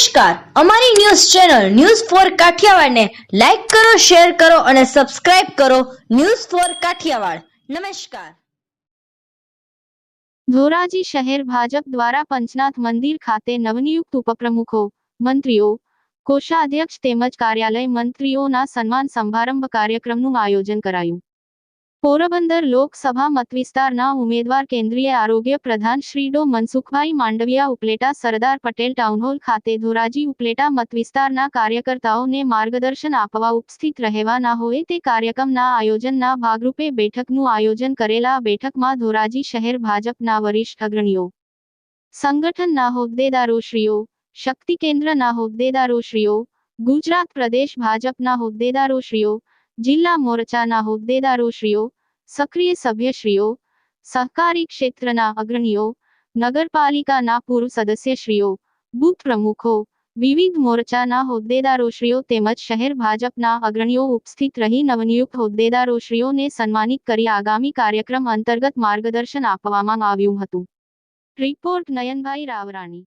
નમસ્કાર, અમારી news channel news for Kathiawad ને લાઈક કરો, શેર કરો અને સબસ્ક્રાઇબ કરો. News for Kathiawad. નમસ્કાર. ધોરાજી શહેર ભાજપ દ્વારા પંચનાથ મંદિર ખાતે નવનિયુક્ત ઉપપ્રમુખો, મંત્રીઓ, કોષાધ્યક્ષ તેમજ કાર્યાલય મંત્રીઓના સન્માન સમારંભ કાર્યક્રમનું આયોજન કરાયું. પોરબંદર લોકસભા મતવિસ્તારના ઉમેદવાર કેન્દ્રીય આરોગ્ય પ્રધાન શ્રી ડો મનસુખભાઈ માંડવિયા ઉપલેટા સરદાર પટેલ ટાઉનહોલ ખાતે ધોરાજી ઉપલેટા મતવિસ્તારના કાર્યકર્તાઓને માર્ગદર્શન આપવા ઉપસ્થિત રહેવાના હોય તે કાર્યક્રમના આયોજનના ભાગરૂપે બેઠકનું આયોજન કરેલા બેઠકમાં ધોરાજી શહેર ભાજપના વરિષ્ઠ અગ્રણીઓ, સંગઠનના હોદ્દેદારોશ્રીઓ, શક્તિ કેન્દ્રના હોદ્દેદારોશ્રીઓ, ગુજરાત પ્રદેશ ભાજપના હોદ્દેદારોશ્રીઓ, જિલ્લા મોરચાના હોદ્દેદારોશ્રીઓ, સક્રિય સભ્યશ્રીઓ, સહકારી ક્ષેત્રના અગ્રણીઓ, નગરપાલિકાના પૂર્વ સદસ્યશ્રીઓ, બૂથ પ્રમુખો, વિવિધ મોરચાના હોદ્દેદારોશ્રીઓ તેમજ શહેર ભાજપના અગ્રણીઓ ઉપસ્થિત રહી નવનિયુક્ત હોદ્દેદારોશ્રીઓને સન્માનિત કરી આગામી કાર્યક્રમ અંતર્ગત માર્ગદર્શન આપવામાં આવ્યું હતું. રિપોર્ટ નયનભાઈ રાવરાણી.